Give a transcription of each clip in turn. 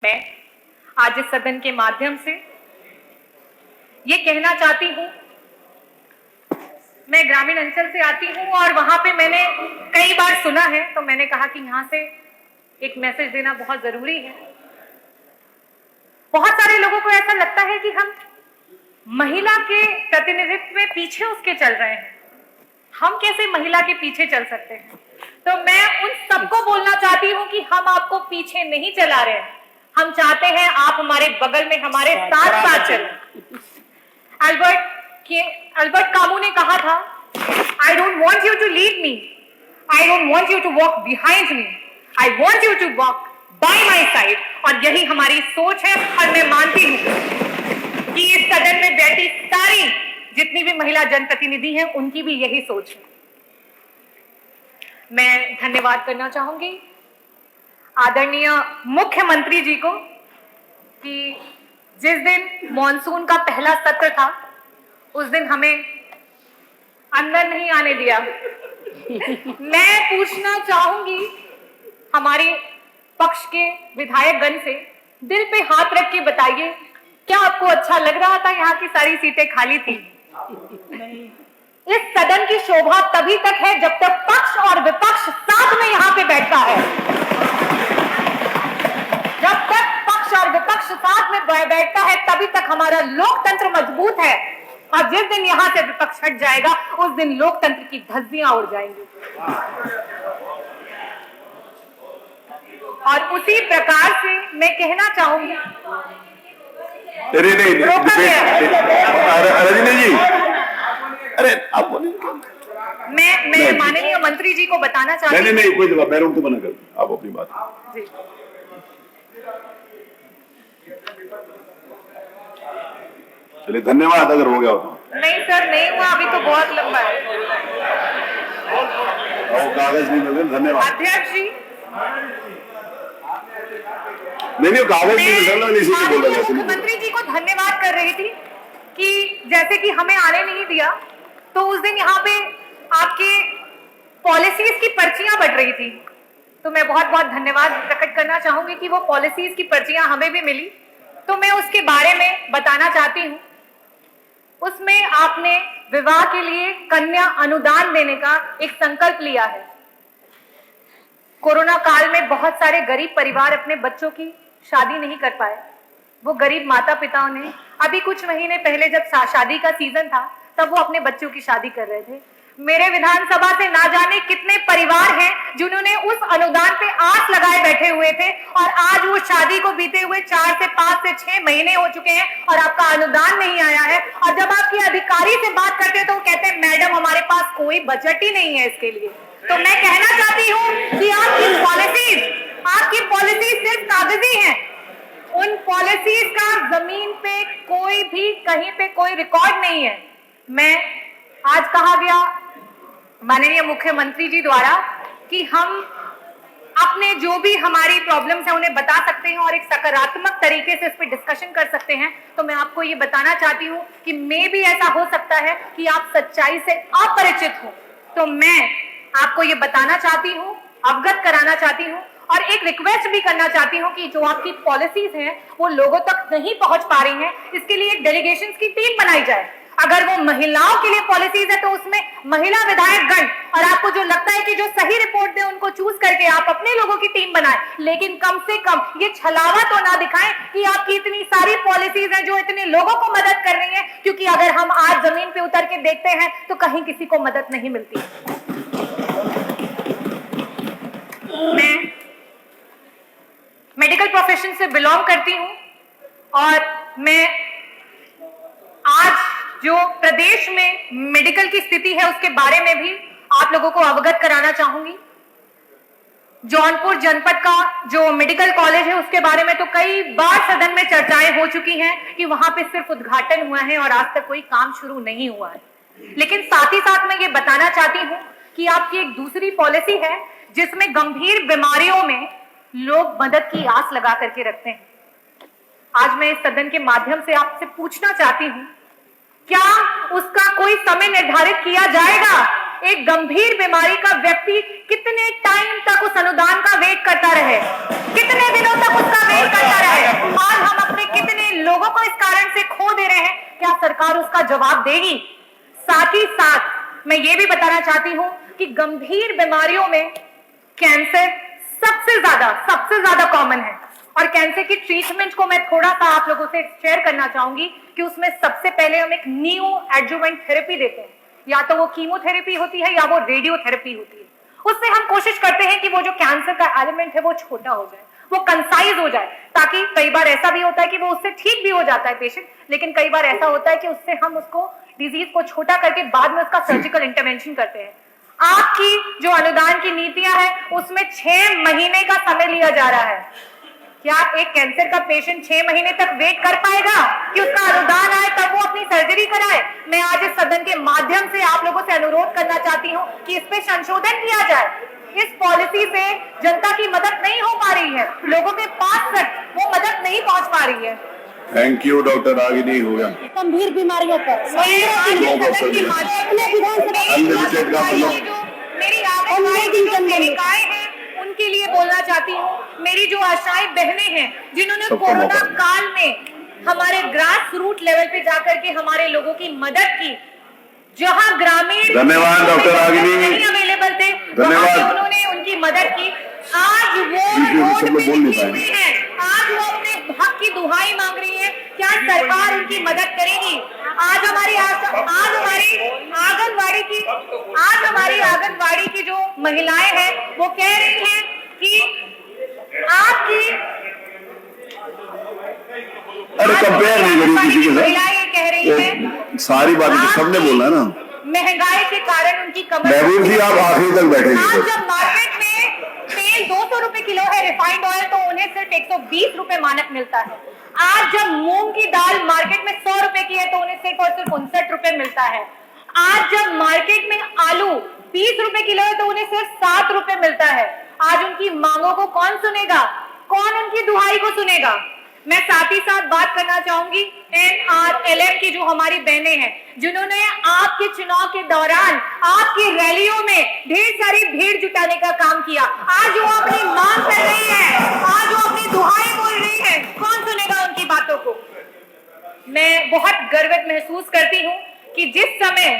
मैं आज इस सदन के माध्यम से ये कहना चाहती हूँ, मैं ग्रामीण अंचल से आती हूँ और वहां पे मैंने कई बार सुना है, तो मैंने कहा कि यहाँ से एक मैसेज देना बहुत जरूरी है। बहुत सारे लोगों को ऐसा लगता है कि हम महिला के प्रतिनिधित्व में पीछे उसके चल रहे हैं। हम कैसे महिला के पीछे चल सकते हैं? तो मैं उन सबको बोलना चाहती हूँ कि हम आपको पीछे नहीं चला रहे हैं। हम चाहते हैं आप हमारे बगल में, हमारे साथ साथ चलें। अल्बर्ट कामू ने कहा था, I don't want you to lead me, I don't want you to walk behind me, I want you to walk by my side. और यही हमारी सोच है और मैं मानती हूं कि इस सदन में बैठी सारी जितनी भी महिला जनप्रतिनिधि हैं उनकी भी यही सोच है। मैं धन्यवाद करना चाहूंगी आदरणीय मुख्यमंत्री जी को कि जिस दिन मॉनसून का पहला सत्र था उस दिन हमें अंदर नहीं आने दिया। मैं पूछना चाहूंगी हमारे पक्ष के विधायकगण से, दिल पे हाथ रख के बताइए, क्या आपको अच्छा लग रहा था यहाँ की सारी सीटें खाली थी? इस सदन की शोभा तभी तक है जब तक पक्ष और विपक्ष साथ में यहाँ पे बैठता है। जब तक पक्ष और विपक्ष साथ में बैठता है तभी तक हमारा लोकतंत्र मजबूत है। और जिस दिन यहाँ से विपक्ष हट जाएगा उस दिन लोकतंत्र की धज्जियां उड़ जाएंगी। और उसी प्रकार से मैं कहना चाहूंगी, रजनी जी, अरे आप बोलिए। मैं माननीय मंत्री जी को बताना चाहती हूँ। नहीं, कोई जवाब, मैं उनको मना कर दूं, आप अपनी बात जी। चलिए, धन्यवाद। अगर हो गया हो तो। नहीं सर, नहीं हुआ, अभी तो बहुत लंबा है। वो कागज नहीं मिल रहे, धन्यवाद। अध्यक्ष जी, नहीं, कागज नहीं मिल रहा। मुख्यमंत्री जी को धन्यवाद कर रही थी कि जैसे कि हमें आने नहीं दिया, तो उस दिन यहाँ पे आपके पॉलिसीज की पर्चियां बढ़ रही थी, तो मैं बहुत बहुत धन्यवाद प्रकट करना चाहूंगी कि वो पॉलिसीज की पर्चियां हमें भी मिली। तो मैं उसके बारे में बताना चाहती हूँ। उसमें आपने विवाह के लिए कन्या अनुदान देने का एक संकल्प लिया है। कोरोना काल में बहुत सारे गरीब परिवार अपने बच्चों की शादी नहीं कर पाए। वो गरीब माता पिताओं ने अभी कुछ महीने पहले जब शादी का सीजन था तब वो अपने बच्चों की शादी कर रहे थे। मेरे विधानसभा से ना जाने कितने परिवार हैं जिन्होंने उस अनुदान पे आस लगाए बैठे हुए थे और आज वो शादी को बीते हुए 4 से 5 से 6 महीने हो चुके हैं और आपका अनुदान नहीं आया है। और जब आपके अधिकारी से बात करते हैं तो वो कहते हैं मैडम हमारे पास कोई बजट ही नहीं है इसके लिए। तो मैं कहना चाहती हूँ कि आपकी पॉलिसीज सिर्फ कागजी हैं। उन पॉलिसीज का जमीन पे कोई भी कहीं पे कोई रिकॉर्ड नहीं है। मैं आज कहा गया माननीय मुख्यमंत्री जी द्वारा कि हम अपने जो भी हमारी प्रॉब्लम्स हैं उन्हें बता सकते हैं और एक सकारात्मक तरीके से इस पे डिस्कशन कर सकते हैं। तो मैं आपको ये बताना चाहती हूँ कि मे भी ऐसा हो सकता है कि आप सच्चाई से अपरिचित हो। तो मैं आपको ये बताना चाहती हूँ, अवगत कराना चाहती हूँ और एक रिक्वेस्ट भी करना चाहती हूँ कि जो आपकी पॉलिसीज हैं वो लोगों तक नहीं पहुंच पा रही हैं, इसके लिए एक डेलीगेशन की टीम बनाई जाए। अगर वो महिलाओं के लिए पॉलिसीज है तो उसमें महिला विधायकगण, और आपको जो लगता है कि जो सही रिपोर्ट दे उनको चूज करके आप अपने लोगों की टीम बनाएं, लेकिन कम से कम ये छलावा तो ना दिखाएं कि आपकी इतनी सारी पॉलिसीज हैं जो इतने लोगों को मदद कर रही हैं, क्योंकि अगर हम आज जमीन पे उतर के देखते हैं तो कहीं किसी को मदद नहीं मिलती। मैं मेडिकल प्रोफेशन से बिलोंग करती हूं और मैं आज जो प्रदेश में मेडिकल की स्थिति है उसके बारे में भी आप लोगों को अवगत कराना चाहूंगी। जौनपुर जनपद का जो मेडिकल कॉलेज है उसके बारे में तो कई बार सदन में चर्चाएं हो चुकी हैं कि वहां पे सिर्फ उद्घाटन हुआ है और आज तक कोई काम शुरू नहीं हुआ है। लेकिन साथ ही साथ मैं ये बताना चाहती हूं कि आपकी एक दूसरी पॉलिसी है जिसमें गंभीर बीमारियों में लोग मदद की आस लगा करके रखते हैं। आज मैं इस सदन के माध्यम से आपसे पूछना चाहती हूं, क्या उसका कोई समय निर्धारित किया जाएगा? एक गंभीर बीमारी का व्यक्ति कितने टाइम तक उस अनुदान का वेट करता रहे, कितने दिनों तक उसका वेट करता रहे? सरकार उसका जवाब देगी। साथ ही साथ मैं ये भी बताना चाहती हूं कि गंभीर बीमारियों में कैंसर सबसे ज्यादा कॉमन है और कैंसर की ट्रीटमेंट को मैं थोड़ा सा आप लोगों से शेयर करना चाहूंगी कि उसमें सबसे पहले हम एक न्यू एडजुवेंट थेरेपी देते हैं, या तो वो कीमोथेरेपी होती है या वो रेडियोथेरेपी होती है। उससे हम कोशिश करते हैं कि वो जो कैंसर का एलिमेंट है वो छोटा हो जाए, वो कंसाइज हो जाए, ताकि कई बार ऐसा भी होता है कि वो उससे ठीक भी हो जाता है पेशेंट, लेकिन कई बार ऐसा होता है कि उससे हम उसको डिजीज को छोटा करके बाद में उसका सर्जिकल इंटरवेंशन करते हैं। आपकी जो अनुदान की नीतियां हैं उसमें 6 महीने का समय लिया जा रहा है। क्या एक कैंसर का पेशेंट 6 महीने तक वेट कर पाएगा कि उसका अनुदान आए तब वो अपनी सर्जरी कराए? मैं आज इस सदन के माध्यम से आप लोगों से अनुरोध करना चाहती हूँ कि इस पे संशोधन किया जाए। इस पॉलिसी से जनता की मदद नहीं हो पा रही है, लोगों के पास तक वो मदद नहीं पहुंच पा रही है। थैंक यू डॉक्टर रागिनी, हो गया। गंभीर बीमारियों पर मेरी आंगनबाड़ी हैं उनके लिए बोलना चाहती हूँ। मेरी जो आशाएं बहनें हैं जिन्होंने कोरोना काल में हमारे ग्रास रूट लेवल पे जाकर के हमारे लोगों की मदद की, जहां ग्रामीण धन्यवाद डॉक्टर रागिनी, नहीं अवेलेबल थे, धन्यवाद। उन्होंने उनकी मदद की। आज वो रोड पे निकली हुई है, आज वो अपने हक की दुहाई मांग रही है। क्या सरकार उनकी मदद करेगी? आज हमारी आंगनबाड़ी की जो महिलाएं हैं वो कह रही हैं कि आपकी अरे कंपेयर नहीं करी किसी के महिलाएं ये कह रही है साथ, सारी बातें तो सबने बोलना है ना। महंगाई के कारण उनकी कमर, महबूब जी आप आखिरी तक बैठेंगे। आज जब मार्केट में तेल 200 रुपए किलो है रिफाइंड ऑयल, तो उन्हें सिर्फ 120 रुपए मानक मिलता है। आज जब मूंग की दाल मार्केट में 100 रुपए की है तो उन्हें सिर्फ और सिर्फ 59 रुपए मिलता है। आज जब मार्केट में आलू 20 रुपए किलो है तो उन्हें सिर्फ 7 रुपए मिलता है। आज उनकी मांगों को कौन सुनेगा? कौन उनकी दुहाई को सुनेगा? मैं साथ ही साथ बात करना चाहूंगी NRLM की जो हमारी बहनें हैं, जिन्होंने आपके चुनाव के दौरान आपकी रैलियों में ढेर सारी भीड़ जुटाने का काम किया। आज वो अपनी मांग कर रही है, आज वो अपनी दुहाई बोल रही है, कौन सुनेगा उनकी बातों को? मैं बहुत गर्वित महसूस करती हूँ कि जिस समय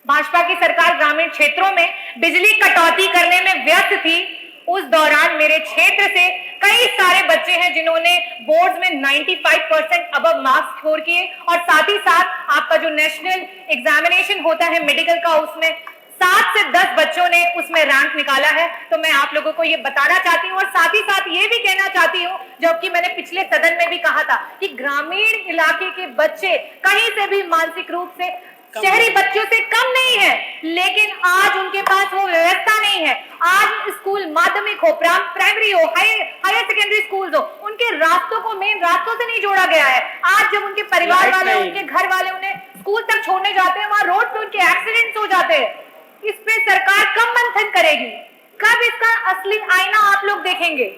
भाजपा की सरकार ग्रामीण क्षेत्रों में बिजली कटौती करने में व्यस्त थी, उस दौरान मेरे क्षेत्र से कई सारे बच्चे हैं जिन्होंने बोर्ड्स में 95% अबव मार्क्स स्कोर किए, और साथ ही साथ आपका जो नेशनल एग्जामिनेशन होता है मेडिकल का, उसमें 7 से 10 बच्चों ने उसमें रैंक निकाला है। तो मैं आप लोगों को ये बताना चाहती हूँ और साथ ही साथ ये भी कहना चाहती हूँ, जबकि मैंने पिछले सदन में भी कहा था कि ग्रामीण इलाके के बच्चे कहीं से भी मानसिक रूप से शहरी बच्चों से कम नहीं है, लेकिन आज उनके पास वो व्यवस्था नहीं है। आज स्कूल माध्यमिक हो, प्राइमरी हो, हायर सेकेंडरी स्कूल हो, उनके रास्तों को मेन रास्तों से नहीं जोड़ा गया है। आज जब उनके परिवार वाले, उनके घर वाले उन्हें स्कूल तक छोड़ने जाते हैं, वहां रोड पे उनके एक्सीडेंट्स हो जाते हैं। इस पे सरकार कब मंथन करेगी? कब इसका असली आईना आप लोग देखेंगे?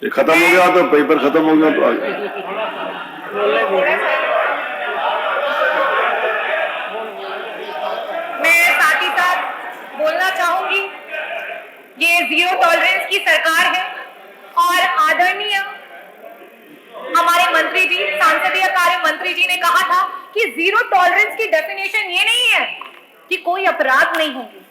खत्म हो गया तो पेपर खत्म हो गया तो आगे। मैं साथ ही साथ बोलना चाहूंगी, ये जीरो टॉलरेंस की सरकार है और आदरणीय हमारे मंत्री जी, संसदीय कार्य मंत्री जी ने कहा था कि जीरो टॉलरेंस की डेफिनेशन ये नहीं है कि कोई अपराध नहीं होंगे।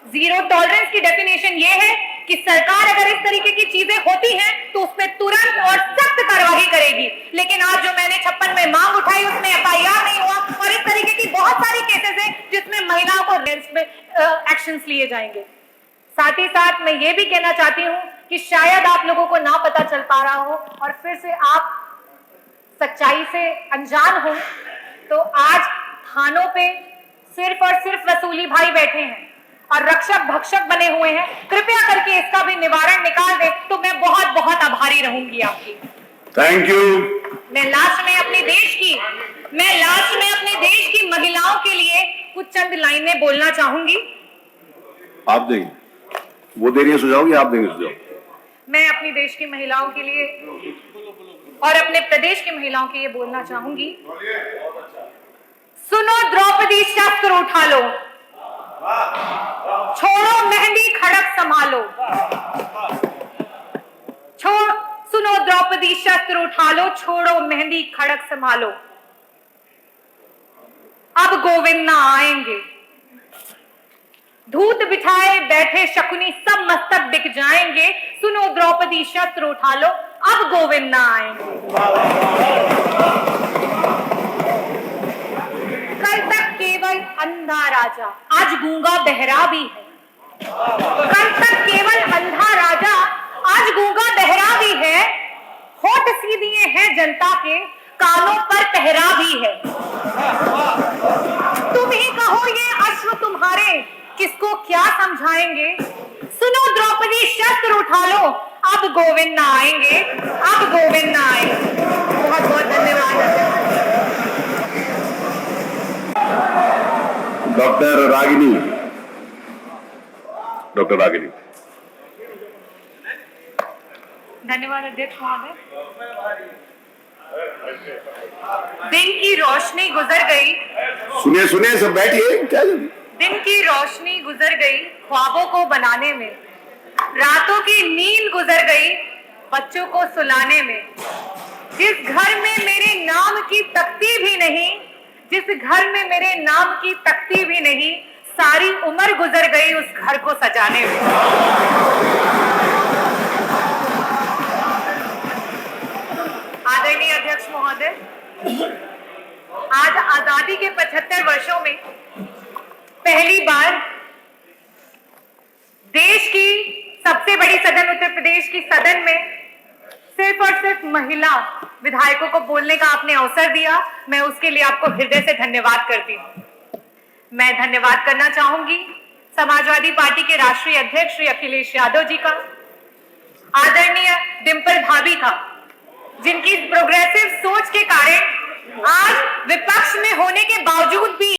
जीरो टॉलरेंस की डेफिनेशन ये है कि सरकार अगर इस तरीके की चीजें होती हैं तो उस पर तुरंत और सख्त कार्रवाई करेगी। लेकिन आज जो मैंने 56 में मांग उठाई उसमें FIR नहीं हुआ, और इस तरीके की बहुत सारी केसेस हैं जिसमें महिलाओं को एक्शंस लिए जाएंगे। साथ ही साथ मैं ये भी कहना चाहती हूँ कि शायद आप लोगों को ना पता चल पा रहा हो और फिर से आप सच्चाई से अनजान हो, तो आज थानों पे सिर्फ और सिर्फ वसूली भाई बैठे हैं और रक्षक भक्षक बने हुए हैं। कृपया करके इसका भी निवारण निकाल दे तो मैं बहुत बहुत आभारी रहूंगी आपकी। Thank you. मैं लास्ट में अपने देश की महिलाओं के लिए कुछ चंद लाइनें बोलना चाहूंगी। आप देंगे, वो दे रही है सुझाव या आप देंगे सुझाव? मैं अपनी देश की महिलाओं के लिए और अपने प्रदेश की महिलाओं के लिए बोलना चाहूंगी। सुनो द्रौपदी शस्त्र उठा लो, छोड़ो मेहंदी खड़क संभालो, सुनो द्रौपदी शस्त्र उठा लो, छोड़ो मेहंदी खड़क संभालो, अब गोविंद ना आएंगे। धूत बिठाए बैठे शकुनी सब मस्तक बिक जाएंगे, सुनो द्रौपदी शस्त्र उठा लो, अब गोविंद ना आएंगे। कल तक केवल अंधा राजा, आज गूंगा बहरा भी है। कल तक केवल अंधा राजा, आज गूंगा बहरा भी है। होठ सी दिए हैं जनता के, कानों पर पहरा भी है। तुम ही कहो ये अश्व तुम्हारे, किसको क्या समझाएंगे। सुनो द्रौपदी शस्त्र उठा लो, अब गोविंद ना आएंगे, अब गोविंद ना आएंगे। बहुत बहुत धन्यवाद। Doctor Ragini, doctor Ragini. धन्यवाद अध्यक्ष महोदय। दिन की रोशनी गुजर गई, सुनिए सुनिए सब बैठिए, क्या दिन की रोशनी गुजर गई ख्वाबों को बनाने में, रातों की नींद गुजर गई बच्चों को सुलाने में। जिस घर में मेरे नाम की तख्ती भी नहीं, जिस घर में मेरे नाम की तख्ती भी नहीं, सारी उम्र गुजर गई उस घर को सजाने में। आदरणीय अध्यक्ष महोदय, आज आजादी के 75 वर्षों में पहली बार देश की सबसे बड़ी सदन उत्तर प्रदेश की सदन में सिर्फ और सिर्फ महिला विधायकों को बोलने का आपने अवसर दिया। मैं उसके लिए आपको हृदय से धन्यवाद करती हूँ। मैं धन्यवाद करना चाहूंगी समाजवादी पार्टी के राष्ट्रीय अध्यक्ष श्री अखिलेश यादव जी का, आदरणीय डिम्पल भाभी का, जिनकी प्रोग्रेसिव सोच के कारण आज विपक्ष में होने के बावजूद भी